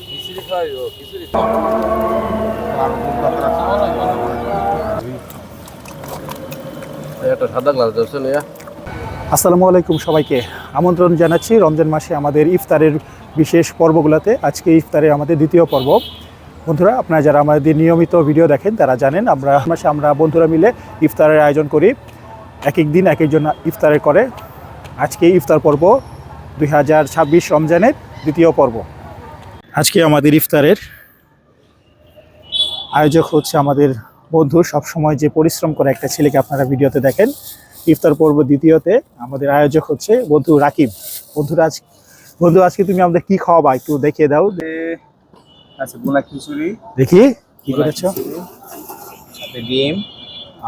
খিচুড়ি খাইব খিচুড়ি একটা সাদা গ্লাস দর্শন আসসালামু আলাইকুম সবাইকে আমন্ত্রণ জানাচ্ছি রমজান মাসে আমাদের ইফতারের বিশেষ পর্বগুলোতে। আজকে ইফতারে আমাদের দ্বিতীয় পর্ব। বন্ধুরা, আপনারা যারা আমাদের নিয়মিত ভিডিও দেখেন তারা জানেন আমরা বন্ধুরা মিলে ইফতারের আয়োজন করি। এক এক দিন এক একজন ইফতারের করে। আজকে ইফতার পর্ব 2026 রমজানের দ্বিতীয় পর্ব। আজকে আমাদের ইফতারের আয়োজক হচ্ছে আমাদের বন্ধু, সবসময় যে পরিশ্রম করে একটা ছেলেকে আপনারা ভিডিওতে দেখেন। ইফতার পর্ব দ্বিতীয়তে আমাদের আয়োজক হচ্ছে বন্ধু রাকিব। বন্ধু আজকে তুমি আমাদের কি খাওয়াবা একটু দেখিয়ে দাও। আচ্ছা, বোনা খিচুড়ি দেখি কি করেছো। সাথে ডিম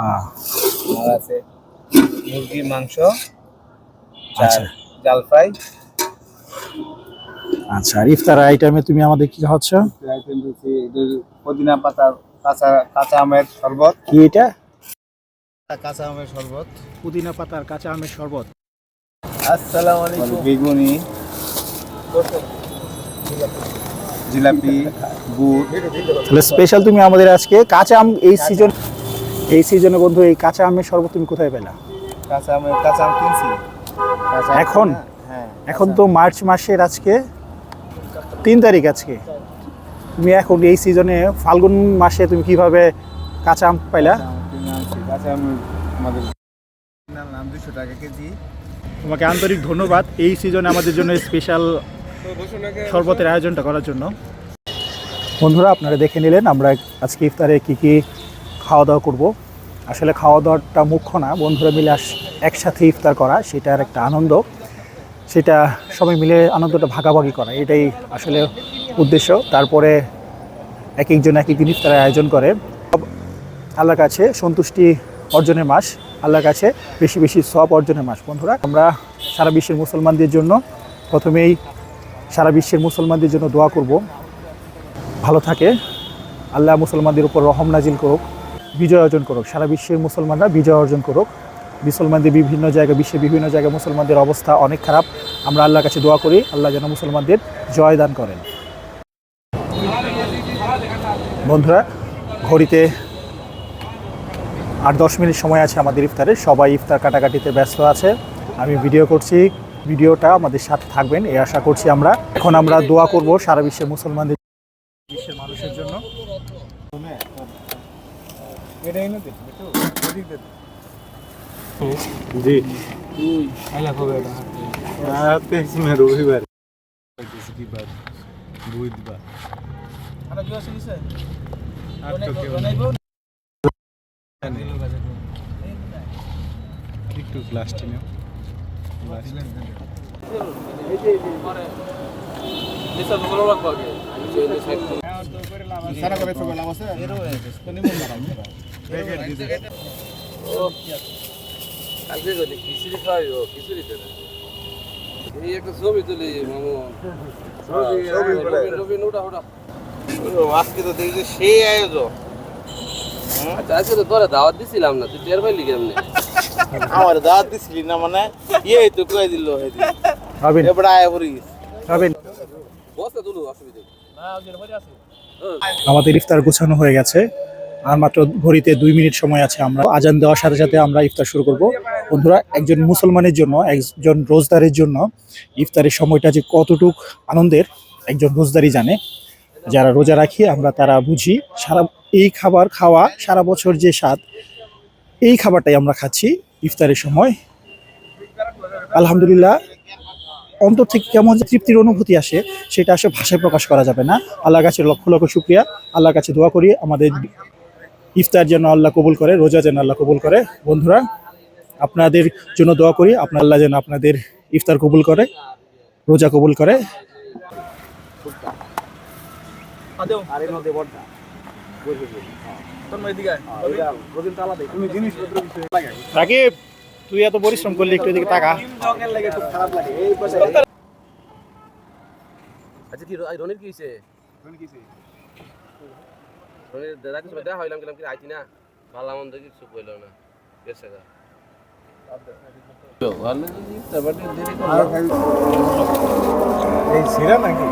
আর আছে মুরগির মাংস, আচ্ছা জাল ফ্রাই। আচ্ছা, আর ইফতার আইটেমে তুমি আমাদের কি খাওয়াচ্ছ? আইটেম দিচ্ছি পুদিনা পাতার কাঁচা আমের শরবত। কি এটা? কাঁচা আমের শরবত, পুদিনা পাতার কাঁচা আমের শরবত। আসসালামু আলাইকুম। বেগুনি, জিলাপি, গুড়। তাহলে স্পেশাল তুমি আমাদের আজকে কাঁচা আম এই সিজনে বন্ধু এই কাঁচা আমের শরবত তুমি কোথায় পেলা? কাঁচা আম কিনছি এখন? হ্যাঁ, এখন তো মার্চ মাসের আজকে 3 তারিখ। আজকে তুমি এখন এই সিজনে ফাল্গুন মাসে তুমি কিভাবে কাঁচা আম পাইলা? কাঁচা আম আমাদের নাম 200 টাকা কেজি। তোমাকে আন্তরিক ধন্যবাদ এই সিজনে আমাদের জন্য স্পেশাল শরবতের আয়োজনটা করার জন্য। বন্ধুরা, আপনারা দেখে নিলেন আমরা আজকে ইফতারে কি কি খাওয়া দাওয়া করব। আসলে খাওয়া দাওয়াটা মুখ্য না, বন্ধুরা মিলে একসাথে ইফতার করা সেটার একটা আনন্দ, সেটা সবাই মিলে আনন্দটা ভাগাভাগি করা, এটাই আসলে উদ্দেশ্য। তারপরে এক একজন এক একদিন ইফতারের আয়োজন করে। আল্লাহর কাছে সন্তুষ্টি অর্জনের মাস, আল্লাহর কাছে বেশি বেশি সওয়াব অর্জনের মাস। বন্ধুরা, আমরা সারা বিশ্বের মুসলমানদের জন্য প্রথমেই সারা বিশ্বের মুসলমানদের জন্য দোয়া করব, ভালো থাকে, আল্লাহ মুসলমানদের উপর রহম নাজিল করুক, বিজয় অর্জন করুক, সারা বিশ্বের মুসলমানরা বিজয় অর্জন করুক। বিশ্বের বিভিন্ন জায়গায় মুসলমানদের অবস্থা অনেক খারাপ। আমরা আল্লাহর কাছে দোয়া করি আল্লাহ যেন মুসলমানদের জয় দান করেন। বন্ধুরা, ঘড়িতে 8-10 মিনিট সময় আছে আমাদের ইফতারের। সবাই ইফতার কাটাকাটিতে ব্যস্ত আছে। আমি ভিডিও করছি, ভিডিওটা আমাদের সাথে থাকবেন এই আশা করছি। এখন আমরা দোয়া করব সারা বিশ্বের মুসলমানদের, বিশ্বের মানুষের জন্য। জি আইলা হবে না রবিবার বুধবার আরে কি আছে নিছে একটু প্লাস্টিক নাও নিচে ভালো লাগবে আগে সারা করে সব লাভ আছে এর কোনি মন না কালকে গেলে খিচুড়ি খাইব খিচুড়ি তো এই একটা ছবি তুলি মামু ছবি নোটা আজকে তো দেখছি সেই আয়োজন। আচ্ছা, আজকে তো তোরা দাওয়াত দিছিলাম না, তুই টের পাইলি কেমনে? আমার দাওয়াত দিছিলি না মানে তো কই দিল ভাবেন এবারে আয় পড়িস ভাবেন। বসে তুলু অসুবিধা না, ওদের বাড়ি আছে। আমাদের ইফতার গোছানো হয়ে গেছে, আর মাত্র ঘড়িতে 2 মিনিট সময় আছে। আমরা আজান দেওয়ার সাথে সাথে আমরা ইফতার শুরু করব। বন্ধুরা, একজন মুসলমানের জন্য, একজন রোজদারের জন্য ইফতারের সময়টা যে কতটুক আনন্দের একজন রোজদারই জানে। যারা রোজা রাখি আমরা তারা বুঝি। এই খাবার খাওয়া সারা বছর যে স্বাদ, এই খাবারটাই আমরা খাচ্ছি ইফতারের সময়। আলহামদুলিল্লাহ, অন্তর থেকে কেমন যে তৃপ্তির অনুভূতি আসে সেটা আসলে ভাষায় প্রকাশ করা যাবে না। আল্লাহর কাছে লক্ষ লক্ষ শুকরিয়া। আল্লাহর কাছে দোয়া করি আমাদের ইফতার যেন আল্লাহ কবুল করে, রোজা যেন আল্লাহ কবুল করে। বন্ধুরা, আপনাদের জন্য দোয়া করি আল্লাহ যেন আপনাদের ইফতার কবুল করে, রোজা কবুল করে। রাকিব, তুই এত পরিশ্রম করলি, একটু এদিকে টাকা। আচ্ছা, কি রনির কি হইছে? রনির দাদাকে সবাই দেখা হইলাম গেলাম, কি আইতি না, ভালো মন্দ কিছু কইল না, গেছে গা। ভালো যদি তারপরে দেরি করে এই সিরা নাকি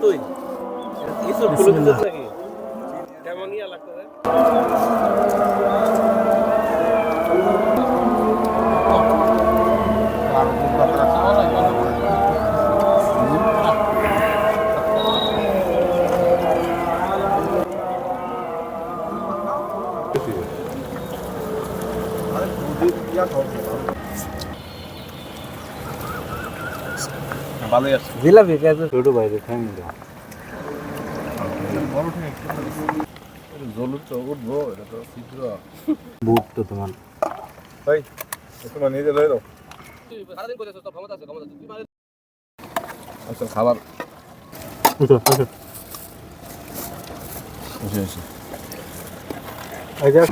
তুই কিছু ফুল দিছিস নাকি কেমন ইয়া লাগতেছে ভালোই আছে জিলাপি কাছে ছোট বাইরে খাই না জলুর তো উঠবো এটা তো শীঘ্র বুট তো তোমার ভাই তোমার নিজে লই দাও সারাদিন করে তো ক্ষমতা আছে তুই মানে আচ্ছা খাবার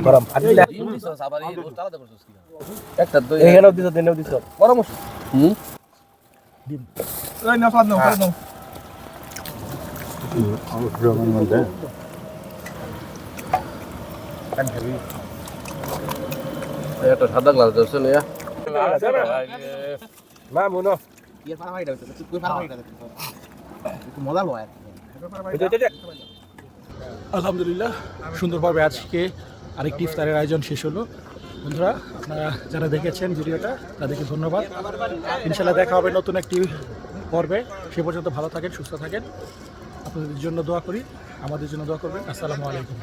গরম একটা তো এখানেও দিছ দেনেও দিছ পরামর্শ এই না ফাদ নাও একটা সাদা গ্লাস দিছ না মা মনো আলহামদুলিল্লাহ সুন্দরভাবে আজকে আরেকটি ইফতারের আয়োজন শেষ হলো। বন্ধুরা আপনারা যারা দেখেছেন ভিডিওটা তাদেরকে ধন্যবাদ। ইনশাল্লাহ দেখা হবে নতুন একটি পর্বে। সে পর্যন্ত ভালো থাকেন, সুস্থ থাকেন। আপনাদের জন্য দোয়া করি, আমাদের জন্য দোয়া করবেন। আসসালামু আলাইকুম।